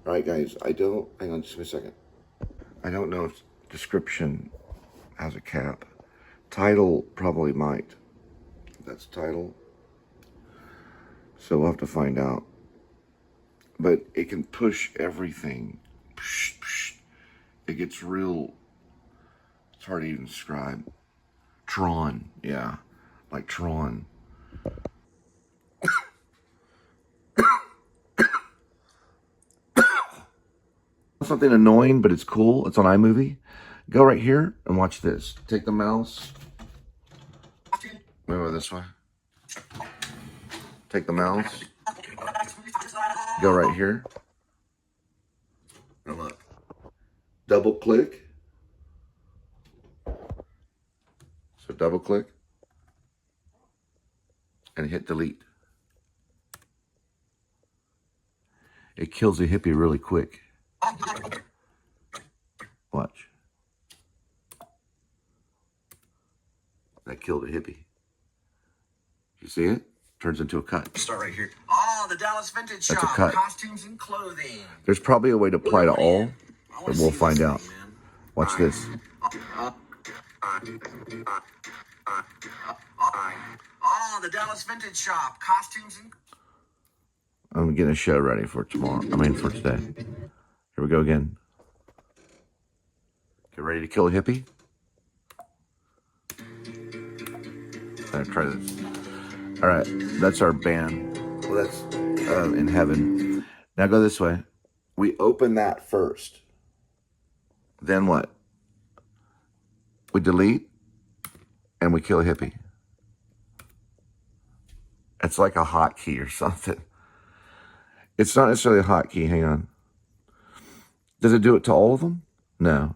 All right, guys, hang on just a second. I don't know if description has a cap. Title probably might. That's title. So we'll have to find out. But it can push everything. It gets real, it's hard to even describe. Tron, yeah, like Tron. Something annoying, but it's cool. It's on iMovie. Go right here and watch this. Take the mouse. Move it this way. Take the mouse. Go right here. Now look. Double click. So double click. And hit delete. It kills a hippie really quick. Watch. That killed a hippie. You see it? Turns into a cut. Start right here. Oh, the Dallas Vintage Shop. That's a cut. Costumes and clothing. There's probably a way to apply to all, but we'll find out. Watch this. Oh, the Dallas Vintage Shop. Costumes and... I'm getting a show ready for tomorrow. For today. Here we go again. Get ready to kill a hippie. Try this. All right, that's our band. Well, that's in heaven. Now go this way. We open that first. Then what? We delete and we kill a hippie. It's like a hotkey or something. It's not necessarily a hotkey. Hang on. Does it do it to all of them? No.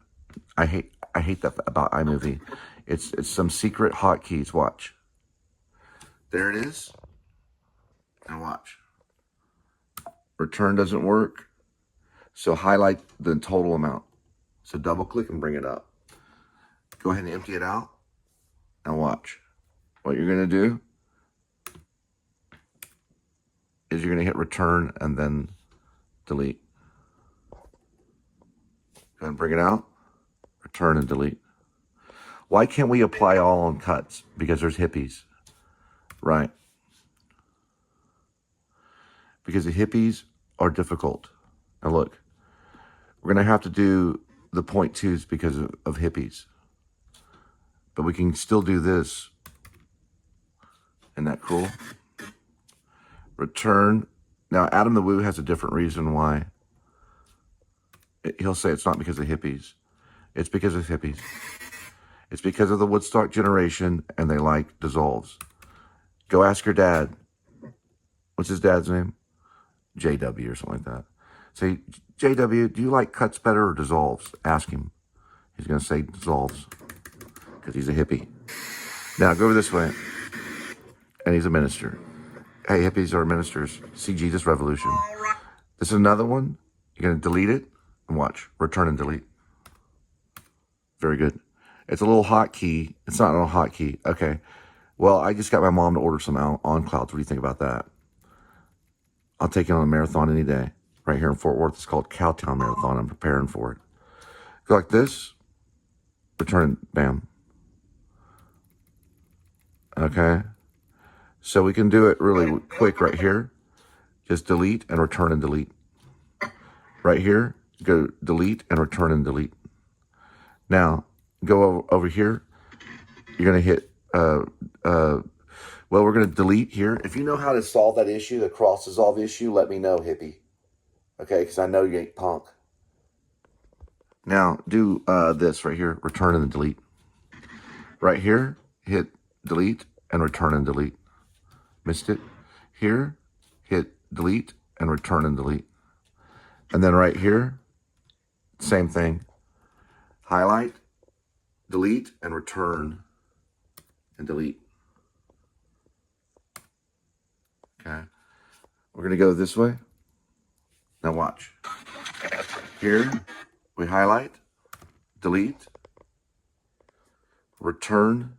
I hate that about iMovie. It's some secret hotkeys. Watch. There it is. Now watch. Return doesn't work. So highlight the total amount. So double click and bring it up. Go ahead and empty it out. Now watch. What you're going to do is you're going to hit return and then delete. Go ahead and bring it out. Return and delete. Why can't we apply all on cuts? Because there's hippies. Right. Because the hippies are difficult. Now look, we're going to have to do the 0.2s because of hippies. But we can still do this. Isn't that cool? Return. Now, Adam the Woo has a different reason why. He'll say it's not because of hippies. It's because of hippies. It's because of the Woodstock generation and they like dissolves. Go ask your dad. What's his dad's name? JW or something like that. Say, JW, do you like cuts better or dissolves? Ask him. He's going to say dissolves because he's a hippie. Now, go over this way. And he's a minister. Hey, hippies are ministers. See Jesus Revolution. This is another one. You're going to delete it and watch. Return and delete. Very good. It's a little hotkey. It's not a hotkey. Okay. Well, I just got my mom to order some on clouds. What do you think about that? I'll take it on a marathon any day. Right here in Fort Worth. It's called Cowtown Marathon. I'm preparing for it. Go like this. Return. Bam. Okay. So we can do it really quick right here. Just delete and return and delete. Right here. Go delete and return and delete. Now, go over here. You're going to hit... well, we're going to delete here. If you know how to solve that issue, the cross-dissolve issue, let me know, hippie. Okay, because I know you ain't punk. Now, do this right here. Return and delete. Right here, hit delete and return and delete. Missed it. Here, hit delete and return and delete. And then right here, same thing. Highlight, delete, and return and delete. Okay. We're going to go this way. Now watch. Here, we highlight, delete, return,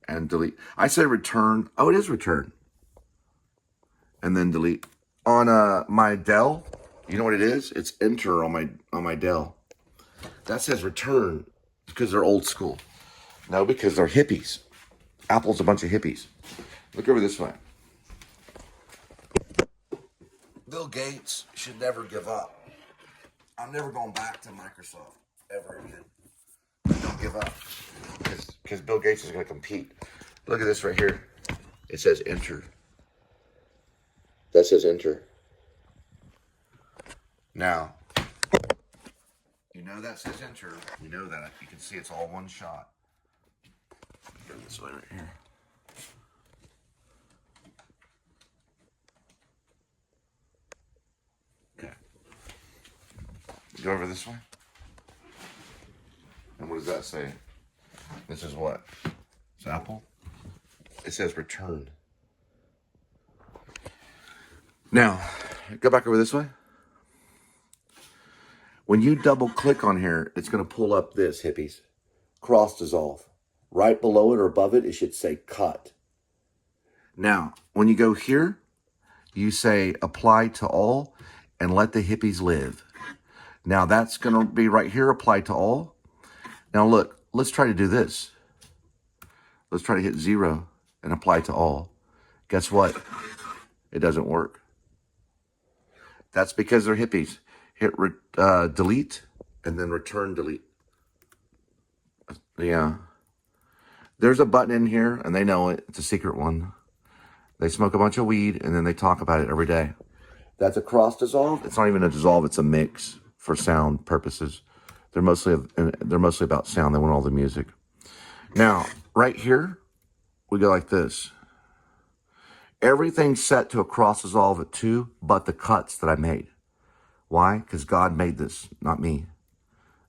and delete. I say return. Oh, it is return. And then delete. On my Dell, You know what it is? It's enter on my Dell. That says return because they're old school. No, because they're hippies. Apple's a bunch of hippies. Look over this way. Bill Gates should never give up. I'm never going back to Microsoft ever again. Don't give up. Because Bill Gates is going to compete. Look at this right here. It says enter. That says enter. Now, you know that says enter. You know that. You can see it's all one shot. Go this way right here. Okay. Go over this way. And what does that say? This is what? It's Apple. It says return. Now, go back over this way. When you double click on here, it's going to pull up this, hippies. Cross dissolve. Right below it or above it, it should say cut. Now, when you go here, you say apply to all and let the hippies live. Now, that's going to be right here, apply to all. Now, look, let's try to do this. Let's try to hit 0 and apply to all. Guess what? It doesn't work. That's because they're hippies. Hit delete and then return delete. Yeah. There's a button in here and they know it. It's a secret one. They smoke a bunch of weed and then they talk about it every day. That's a cross dissolve. It's not even a dissolve. It's a mix for sound purposes. They're mostly about sound. They want all the music. Now, right here, we go like this. Everything's set to a cross dissolve at 2, but the cuts that I made. Why? Because God made this, not me.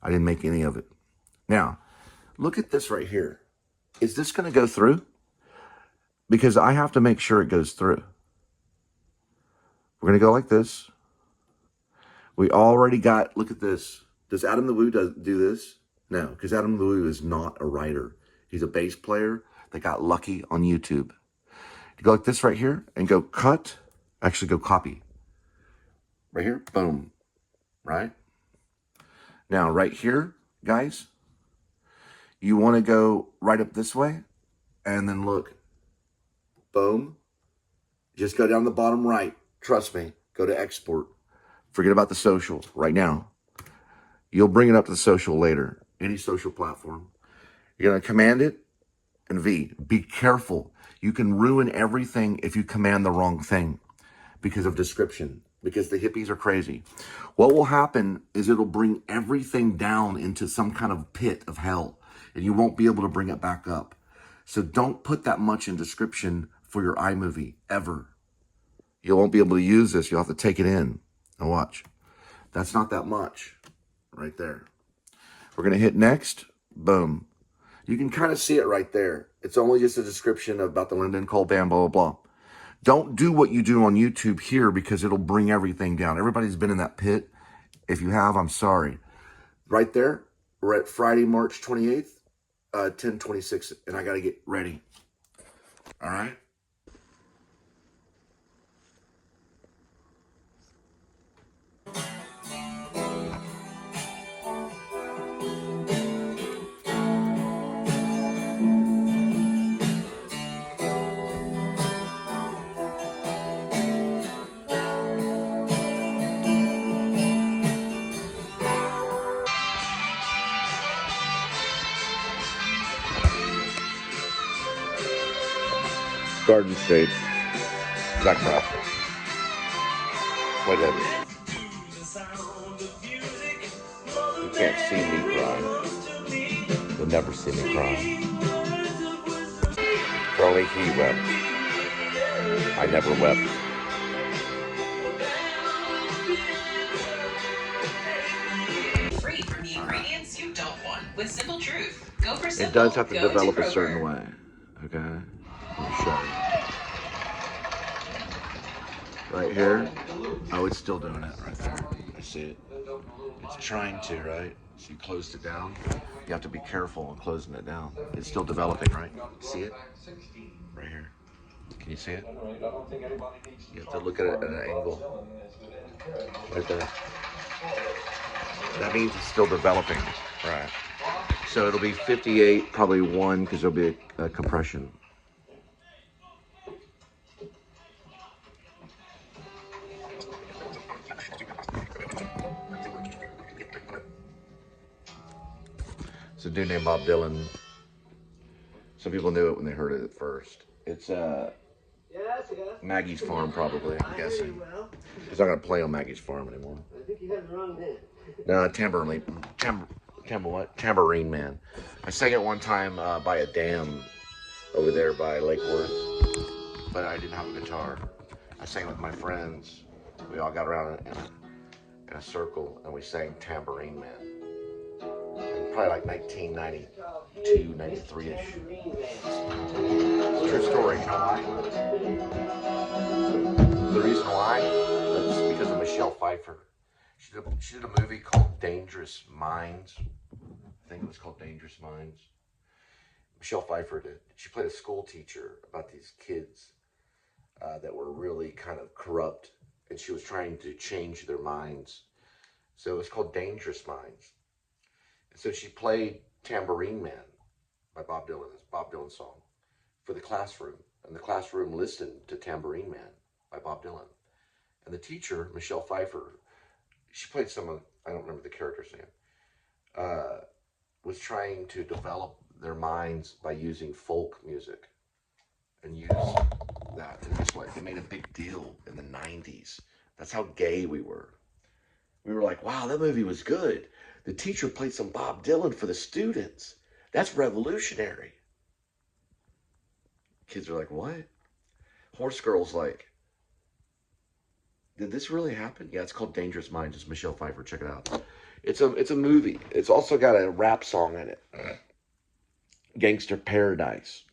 I didn't make any of it. Now, look at this right here. Is this going to go through? Because I have to make sure it goes through. We're going to go like this. We already got, look at this. Does Adam the Woo do this? No, because Adam the Woo is not a writer. He's a bass player that got lucky on YouTube. You go like this right here and go cut. Actually, go copy. Right here, boom. Right? Now, right here, guys, you want to go right up this way and then look. Boom. Just go down the bottom right. Trust me. Go to export. Forget about the social right now. You'll bring it up to the social later. Any social platform. You're going to command it and V. Be careful. You can ruin everything if you command the wrong thing because of description, because the hippies are crazy. What will happen is it'll bring everything down into some kind of pit of hell, and you won't be able to bring it back up. So don't put that much in description for your iMovie, ever. You won't be able to use this. You'll have to take it in. Now watch. That's not that much right there. We're going to hit next. Boom. You can kind of see it right there. It's only just a description about the Linda and Cole band, blah, blah, blah. Don't do what you do on YouTube here because it'll bring everything down. Everybody's been in that pit. If you have, I'm sorry. Right there, we're at Friday, March 28th, 10:26, and I got to get ready. All right? Garden State. Zach Braff. Whatever. You can't see me cry. You'll never see me cry. Charlie, he wept. I never wept. Free from the ingredients you don't want with Simple Truth. Go for simple. It does have to Go develop to a certain Kroger. way. Okay? I'll show you. Right here. Oh, it's still doing it right there. I see it. It's trying to, right? So you closed it down. You have to be careful in closing it down. It's still developing, right? See it? Right here. Can you see it? You have to look at it at an angle. Right there. That means it's still developing. Right. So it'll be 58, probably 1, because there'll be a compression. It's a dude named Bob Dylan. Some people knew it when they heard it at first. It's Maggie's Farm, probably, I'm guessing. He's not going to play on Maggie's Farm anymore. I think you have the wrong man. No, Tambourine Man. I sang it one time by a dam over there by Lake Worth, but I didn't have a guitar. I sang with my friends. We all got around in a circle and we sang Tambourine Man. And probably like 1992, 93-ish. It's a true story, you know why? The reason why? That's because of Michelle Pfeiffer. She did a movie called Dangerous Minds. I think it was called Dangerous Minds. Michelle Pfeiffer did. She played a school teacher about these kids that were really kind of corrupt, and she was trying to change their minds. So it was called Dangerous Minds. And so she played Tambourine Man by Bob Dylan. It's a Bob Dylan song for the classroom. And the classroom listened to Tambourine Man by Bob Dylan. And the teacher, Michelle Pfeiffer, she played I don't remember the character's name, was trying to develop their minds by using folk music and use that. And it made a big deal in the 90s. That's how gay we were. We were like, wow, that movie was good. The teacher played some Bob Dylan for the students. That's revolutionary. Kids are like, what? Horse Girl's like, did this really happen? Yeah, it's called Dangerous Minds. It's Michelle Pfeiffer. Check it out. It's a movie. It's also got a rap song in it. Gangster Paradise.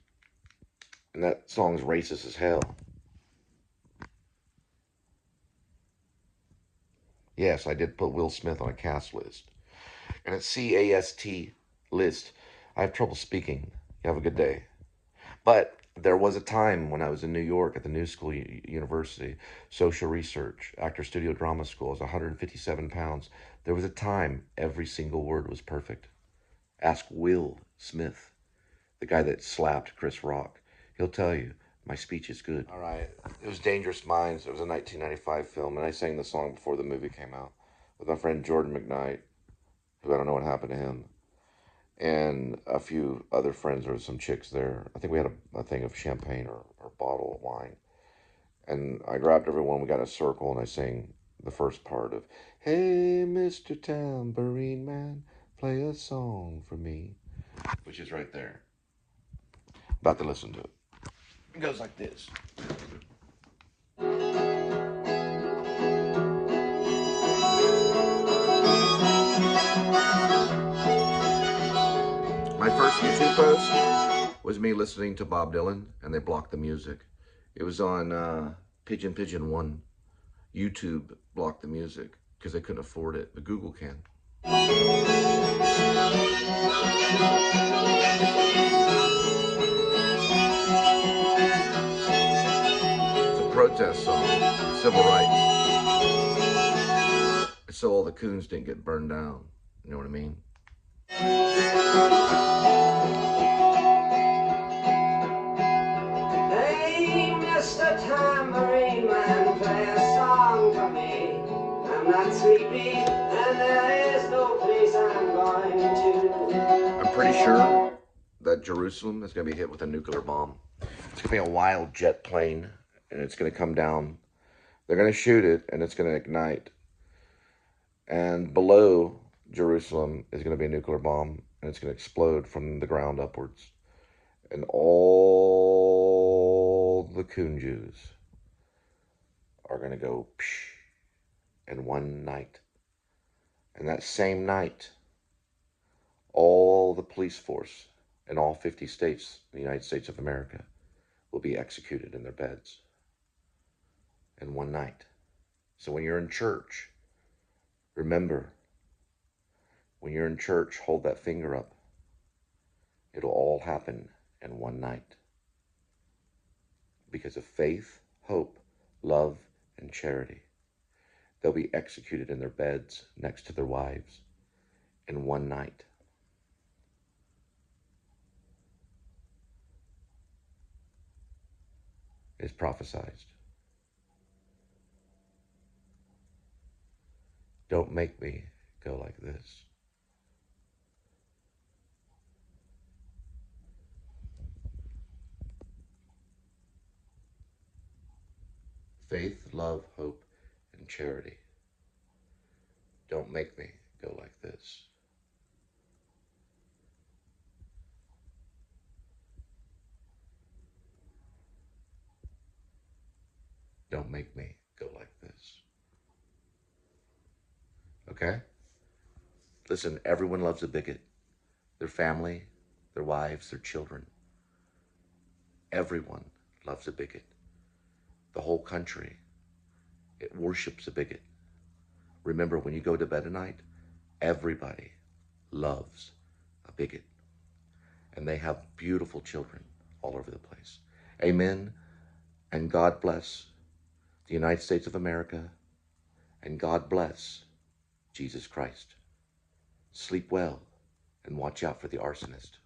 And that song's racist as hell. Yes, I did put Will Smith on a cast list. And it's C-A-S-T list. I have trouble speaking. You have a good day. But there was a time when I was in New York at the New School University, social research, actor studio drama school. I was 157 pounds. There was a time every single word was perfect. Ask Will Smith, the guy that slapped Chris Rock. He'll tell you, my speech is good. All right. It was Dangerous Minds. It was a 1995 film, and I sang the song before the movie came out with my friend Jordan McKnight, who I don't know what happened to him, and a few other friends. There were some chicks there. I think we had a thing of champagne or bottle of wine. And I grabbed everyone. We got in a circle, and I sang the first part of, hey, Mr. Tambourine Man, play a song for me, which is right there. About to listen to it. It goes like this. My first YouTube post was me listening to Bob Dylan, and they blocked the music. It was on Pigeon 1. YouTube blocked the music because they couldn't afford it, but Google can. It's a protest song, civil rights. So all the Coons didn't get burned down. You know what I mean? Hey, Mr. Tambourine Man, play a song for me. I'm not sleepy, and there is no place I'm going to. I'm pretty sure that Jerusalem is going to be hit with a nuclear bomb. It's going to be a wild jet plane, and it's going to come down. They're going to shoot it, and it's going to ignite. And below Jerusalem is going to be a nuclear bomb, and it's going to explode from the ground upwards. And all the Coon Jews are going to go psh in one night. And that same night, all the police force in all 50 states in the United States of America will be executed in their beds in one night. So when you're in church, remember, when you're in church, hold that finger up. It'll all happen in one night. because of faith, hope, love, and charity. They'll be executed in their beds next to their wives in one night. Is prophesied. Don't make me go like this. Faith, love, hope, and charity. Don't make me go like this. Don't make me go like this. Okay? Listen, everyone loves a bigot. Their family, their wives, their children. Everyone loves a bigot. The whole country, it worships a bigot. Remember, when you go to bed at night, everybody loves a bigot. And they have beautiful children all over the place. Amen. And God bless the United States of America. And God bless Jesus Christ. Sleep well and watch out for the arsonist.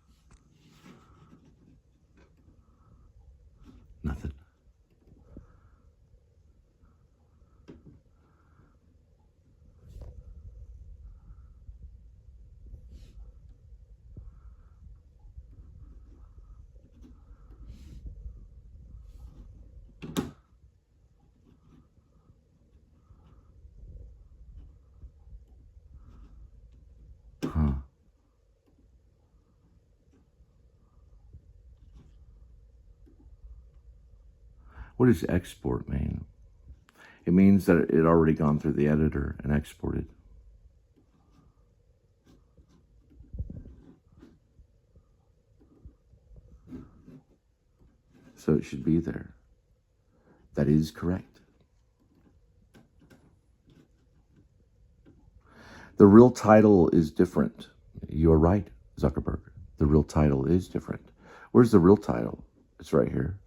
Nothing. What does export mean? It means that it had already gone through the editor and exported. So it should be there. That is correct. The real title is different. You are right, Zuckerberg. The real title is different. Where's the real title? It's right here.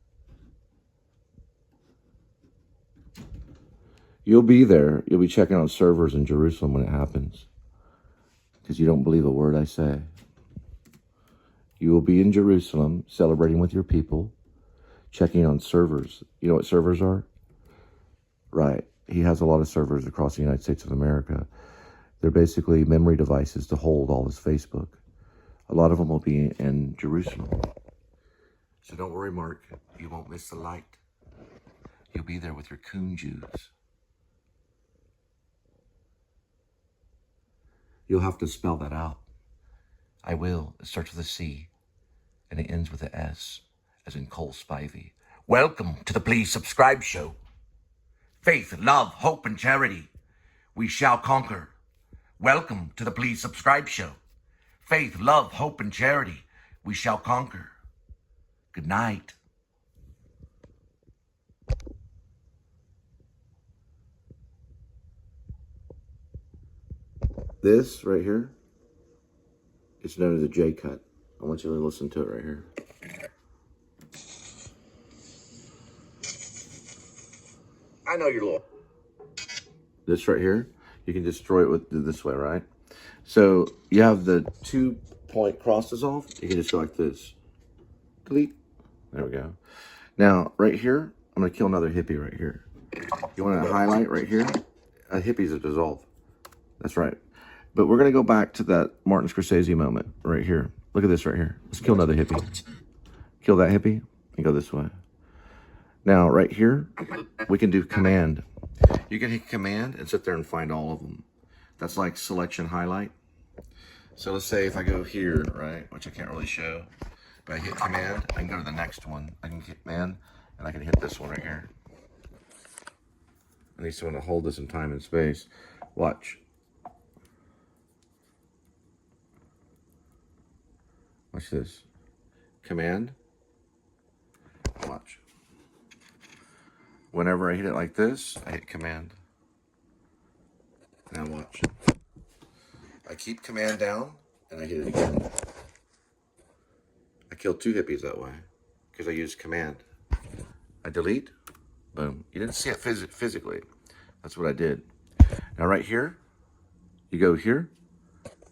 You'll be there. You'll be checking on servers in Jerusalem when it happens. Because you don't believe a word I say. You will be in Jerusalem celebrating with your people, checking on servers. You know what servers are? Right. He has a lot of servers across the United States of America. They're basically memory devices to hold all his Facebook. A lot of them will be in Jerusalem. So don't worry, Mark. You won't miss the light. You'll be there with your Coon Jews. You'll have to spell that out. I will. It starts with a C, and it ends with a S, as in Cole Spivey. Welcome to the Please Subscribe Show. Faith, love, hope, and charity. We shall conquer. Welcome to the Please Subscribe Show. Faith, love, hope, and charity. We shall conquer. Good night. This right here is known as a J cut. I want you to listen to it right here. I know your Lord. This right here, you can destroy it with this way, right? So you have the 2-point cross dissolve. You can just go like this. Delete. There we go. Now, right here, I'm going to kill another hippie right here. You want to highlight right here? A hippie's a dissolve. That's right. But we're going to go back to that Martin Scorsese moment right here. Look at this right here. Let's kill another hippie. Kill that hippie and go this way. Now, right here, we can do command. You can hit command and sit there and find all of them. That's like selection highlight. So let's say if I go here, right, which I can't really show, but I hit command, I can go to the next one. I can hit command, and I can hit this one right here. I need someone to hold this in time and space. Watch. Watch this. Command. Watch. Whenever I hit it like this, I hit command. Now watch. I keep command down, and I hit it again. I killed 2 hippies that way, because I used command. I delete, boom. You didn't see it physically. That's what I did. Now right here, you go here,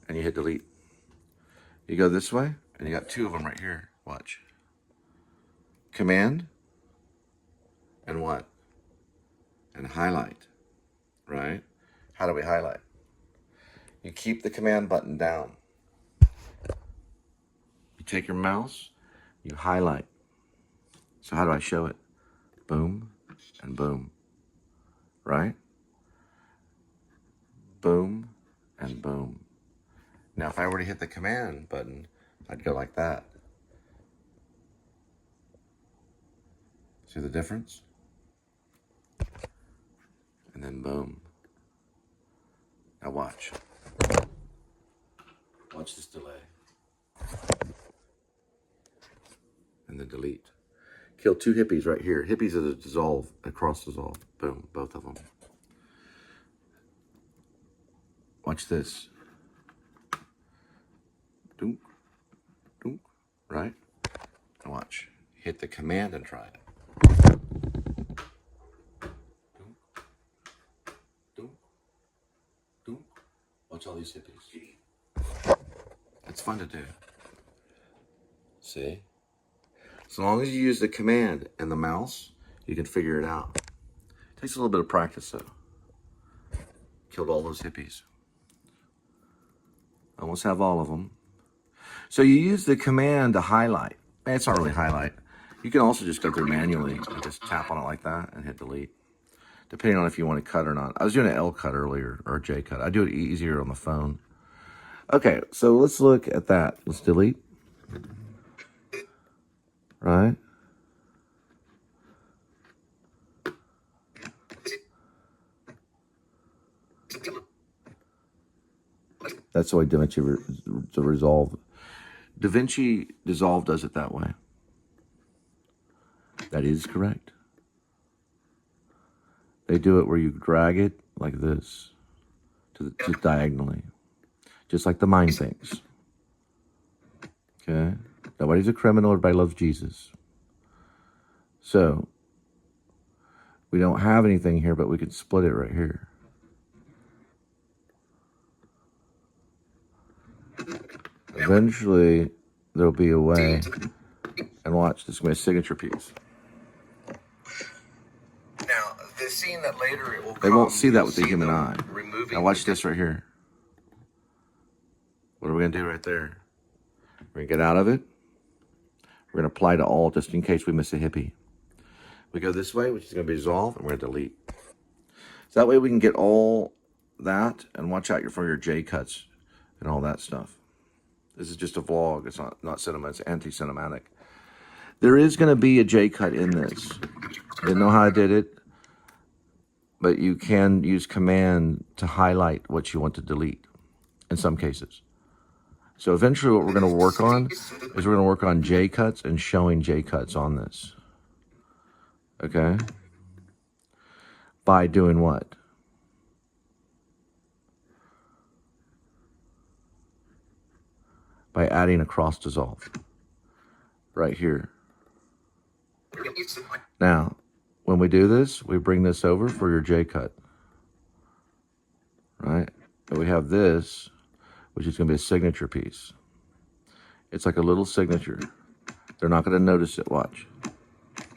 and you hit delete. You go this way, and you got two of them right here. Watch. Command, and what? And highlight, right? How do we highlight? You keep the command button down. You take your mouse, you highlight. So how do I show it? Boom and boom, right? Boom and boom. Now, if I were to hit the command button, I'd go like that. See the difference? And then boom. Now watch. Watch this delay. And then delete. Kill two hippies right here. Hippies is a dissolve, a cross dissolve. Boom, both of them. Watch this. Dunk, dunk, right? Now watch. Hit the command and try it. Dunk, dunk, dunk. Watch all these hippies. It's fun to do. See? As long as you use the command and the mouse, you can figure it out. It takes a little bit of practice, though. Killed all those hippies. Almost have all of them. So you use the command to highlight. It's not really highlight. You can also just go through manually and just tap on it like that and hit delete, depending on if you want to cut or not. I was doing an L cut earlier, or a J cut. I do it easier on the phone. Okay, so let's look at that. Let's delete. Right? That's the way DaVinci Resolve. DaVinci Dissolve does it that way. That is correct. They do it where you drag it like this, to diagonally, just like the mind thinks. Okay? Nobody's a criminal. Everybody loves Jesus. So, we don't have anything here, but we can split it right here. Eventually, there'll be a way. And watch, this is going to be a signature piece. Now, the scene that later it will They won't see that with the human eye. Removing Now watch this right here. What are we going to do right there? We're going to get out of it. We're going to apply to all just in case we miss a hippie. We go this way, which is going to be dissolve, and we're going to delete. So that way we can get all that, and watch out for your J cuts and all that stuff. This is just a vlog. It's not cinema. It's anti-cinematic. There is going to be a J cut in this. I didn't know how I did it, but you can use command to highlight what you want to delete in some cases. So eventually what we're going to work on is we're going to work on J cuts and showing J cuts on this. Okay? By doing what? By adding a cross dissolve. Right here. Now, when we do this, we bring this over for your J cut. Right? And we have this, which is going to be a signature piece. It's like a little signature. They're not going to notice it. Watch.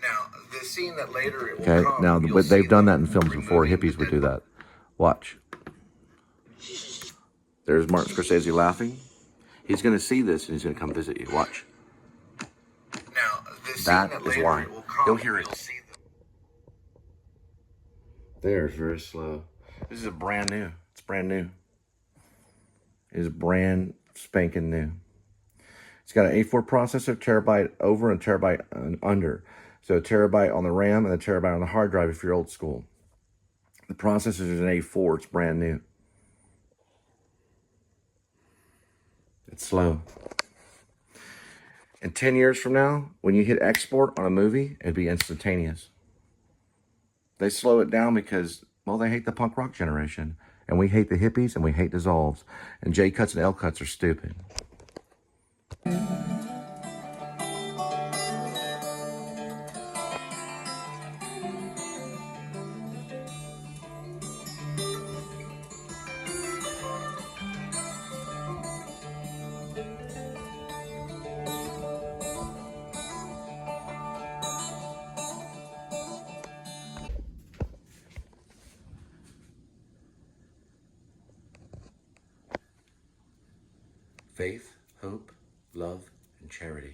Now, the scene that later it will Okay, come, now you'll they've see done that them in films before. removing Hippies the would do that. Watch. There's Martin Scorsese laughing. He's going to see this and he's going to come visit you. Watch. Now, the scene That that is later why. it will come, You'll hear it. you'll see them. There's very slow. This is a brand new. It's brand new. It is brand spanking new. It's got an A4 processor, terabyte over and terabyte under. So a terabyte on the RAM and a terabyte on the hard drive if you're old school. The processor is an A4. It's brand new. It's slow. And 10 years from now, when you hit export on a movie, it'd be instantaneous. They slow it down because, well, they hate the punk rock generation. And we hate the hippies and we hate dissolves. And J cuts and L cuts are stupid. Faith, hope, love, and charity.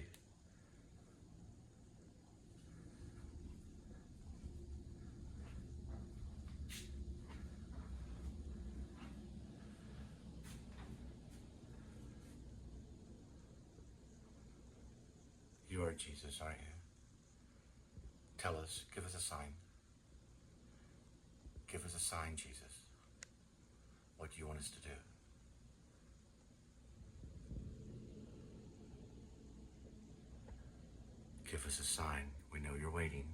You are Jesus, aren't you? Tell us, give us a sign. Give us a sign, Jesus. What do you want us to do? Give us a sign. We know you're waiting.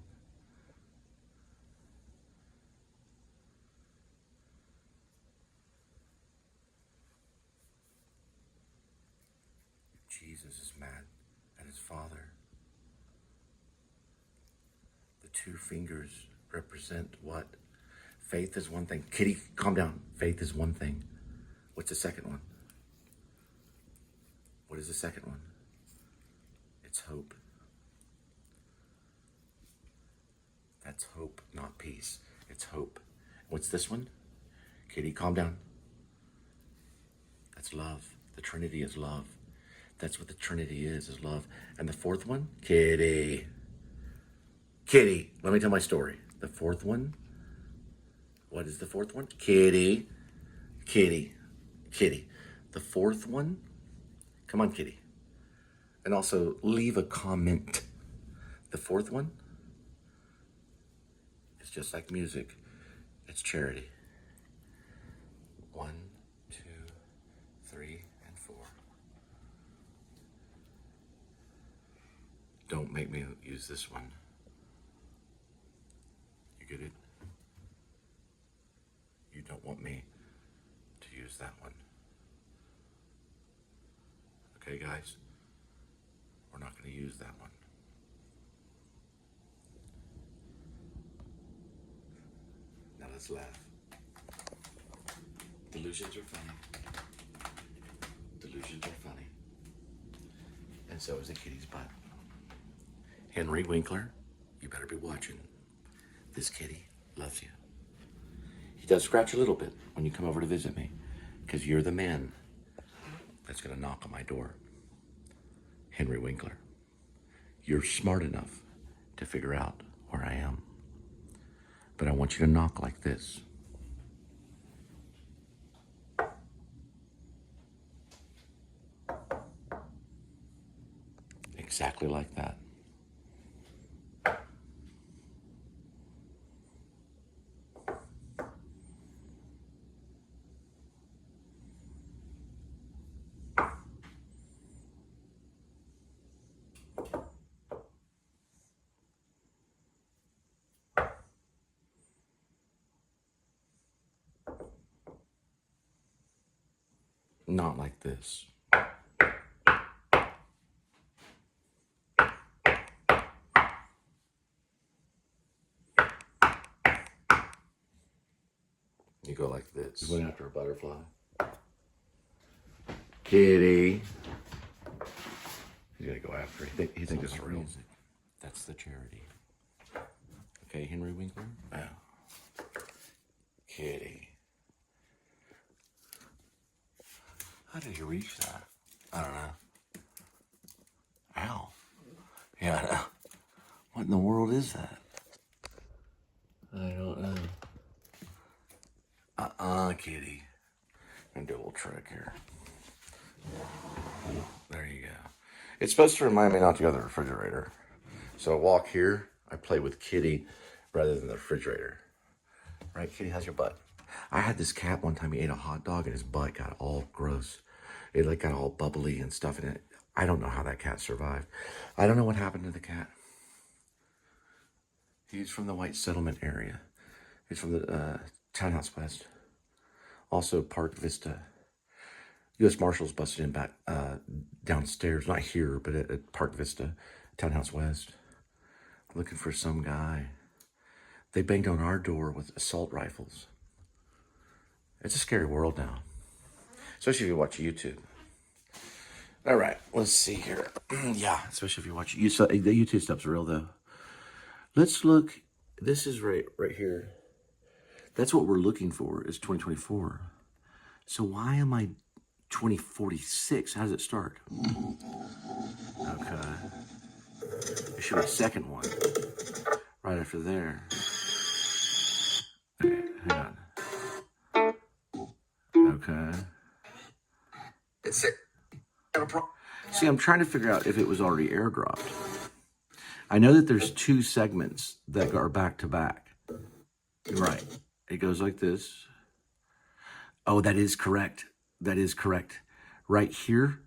Jesus is mad at his Father. The two fingers represent what? Faith is one thing. Kitty, calm down. Faith is one thing. What's the second one? What is the second one? It's hope. That's hope, not peace. It's hope. What's this one? Kitty, calm down. That's love. The Trinity is love. That's what the Trinity is love. And the fourth one? Kitty. Kitty, let me tell my story. The fourth one? What is the fourth one? Kitty. Kitty. Kitty. The fourth one? Come on, Kitty. And also, leave a comment. The fourth one? It's just like music. It's charity. 1, 2, 3, and 4. Don't make me use this one. You get it? You don't want me to use that one. Okay, guys? We're not going to use that one. Now let's laugh. Delusions are funny. Delusions are funny. And so is a kitty's butt. Henry Winkler, you better be watching. This kitty loves you. He does scratch a little bit when you come over to visit me, because you're the man that's going to knock on my door. Henry Winkler, you're smart enough to figure out where I am. But I want you to knock like this. Exactly like that. Not like this. You go like this. You went after a butterfly. Kitty. He's gonna go after it. He thinks it's real. Music. That's the charity. Okay, Henry Winkler? Yeah. Kitty. How did you reach that? I don't know. Ow. Yeah, I know. What in the world is that? I don't know. Kitty. I'm gonna do a little trick here. There you go. It's supposed to remind me not to go to the refrigerator. So I walk here, I play with Kitty rather than the refrigerator. Right, Kitty, how's your butt? I had this cat one time, he ate a hot dog and his butt got all gross. It like got all bubbly and stuff in it. I don't know how that cat survived. I don't know what happened to the cat. He's from the white settlement area. He's from the Townhouse West. Also Park Vista. U.S. Marshals busted him back downstairs, not here, but at Park Vista, Townhouse West. Looking for some guy. They banged on our door with assault rifles. It's a scary world now. Especially if you watch YouTube. All right, let's see here. Yeah, especially if you watch the YouTube stuff's real though. Let's look. This is right here. That's what we're looking for is 2024. So why am I 2046. How does it start? Okay. It should be the second one. Right after there. Okay, hang on. Okay. It's sick. See, I'm trying to figure out if it was already airdropped. I know that there's 2 segments that are back to back. Right. It goes like this. Oh, that is correct. That is correct. Right here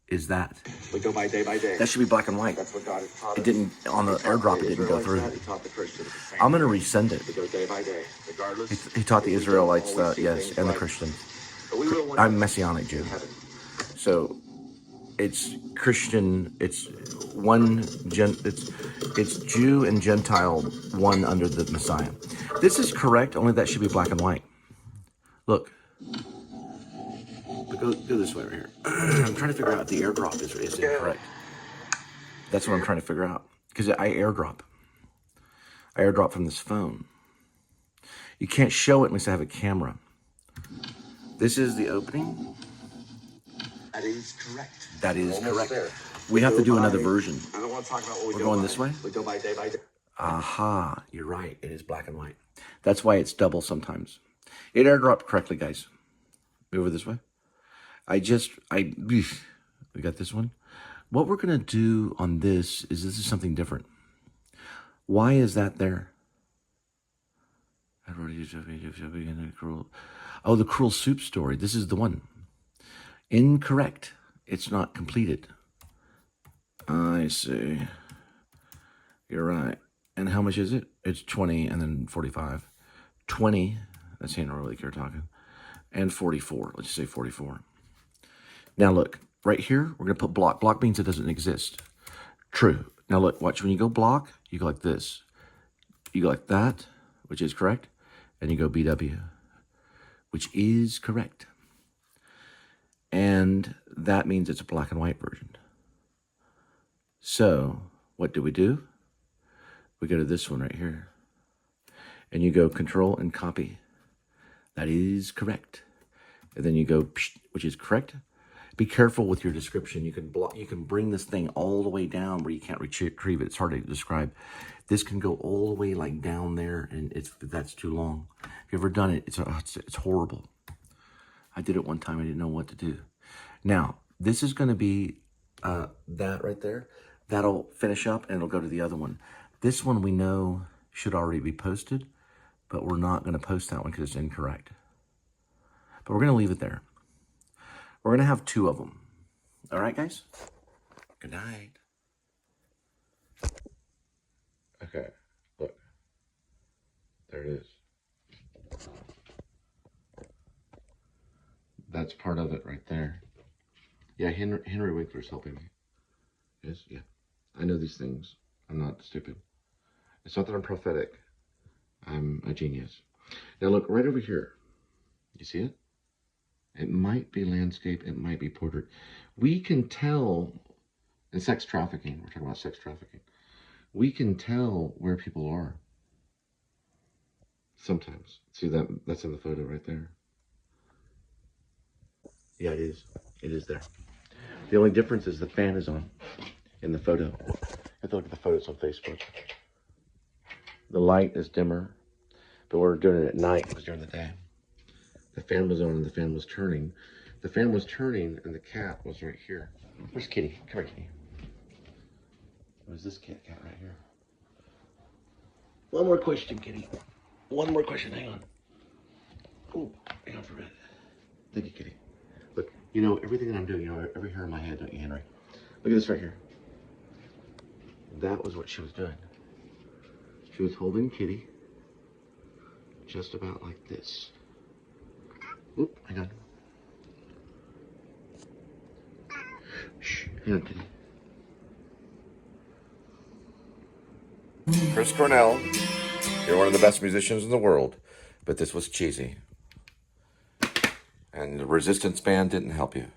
is that. We go by day by day. That should be black and white. That's what God has taught us. It didn't, on the airdrop, it didn't go through. He taught the Christians the same. I'm going to resend it. We go day by day, regardless. He taught the Israelites that, yes, and the Christians. But we will one I'm day Messianic Jew. in heaven. So it's Christian, it's Jew and Gentile, one under the Messiah. This is correct, only that should be black and white. Look. But go this way right here. I'm trying to figure out if the airdrop is incorrect. That's what I'm trying to figure out. Because I airdrop. I airdrop from this phone. You can't show it unless I have a camera. This is the opening. That is correct. That is Almost correct. there. We have to do by- another version. I don't want to talk about what we We're go going by. this way? We go by day by day. Aha, you're right. It is black and white. That's why it's double sometimes. It airdropped correctly, guys. Move over this way. We got this one. What we're going to do on this is something different. Why is that there? Oh, the cruel soup story. This is the one. Incorrect. It's not completed. I see. You're right. And how much is it? It's 20 and then 45. 20. That's Hannah really care talking. And 44. Let's just say 44. Now look. Right here, we're going to put block. Block means it doesn't exist. True. Now look. Watch. When you go block, you go like this. You go like that, which is correct. And you go BW, which is correct. And that means it's a black and white version. So what do? We go to this one right here. And you go control and copy. That is correct. And then you go, which is correct. Be careful with your description. You can bring this thing all the way down where you can't retrieve it. It's hard to describe. This can go all the way like down there, and that's too long. If you've ever done it, it's horrible. I did it one time. I didn't know what to do. Now, this is going to be that right there. That'll finish up, and it'll go to the other one. This one we know should already be posted, but we're not going to post that one because it's incorrect. But we're going to leave it there. We're going to have 2 of them. All right, guys? Good night. Okay, look. There it is. That's part of it right there. Yeah, Henry Winkler's helping me. Yes, yeah. I know these things. I'm not stupid. It's not that I'm prophetic. I'm a genius. Now look, right over here. You see it? It might be landscape. It might be portrait. We can tell in sex trafficking. We're talking about sex trafficking. We can tell where people are. Sometimes. See that? That's in the photo right there. Yeah, it is. It is there. The only difference is the fan is on in the photo. You have to look at the photos on Facebook. The light is dimmer, but we're doing it at night. It was during the day. The fan was on and the fan was turning. The fan was turning and the cat was right here. Where's Kitty? Come here, Kitty. Where's this cat right here? One more question, Kitty. One more question. Hang on. Oh, hang on for a minute. Thank you, Kitty. Look, you know everything that I'm doing, you know every hair in my head, don't you, Henry? Look at this right here. That was what she was doing. She was holding Kitty just about like this. Oop, hang on. Shh, hang on, Kitty. Chris Cornell, you're one of the best musicians in the world, but this was cheesy. And the Resistance Band didn't help you.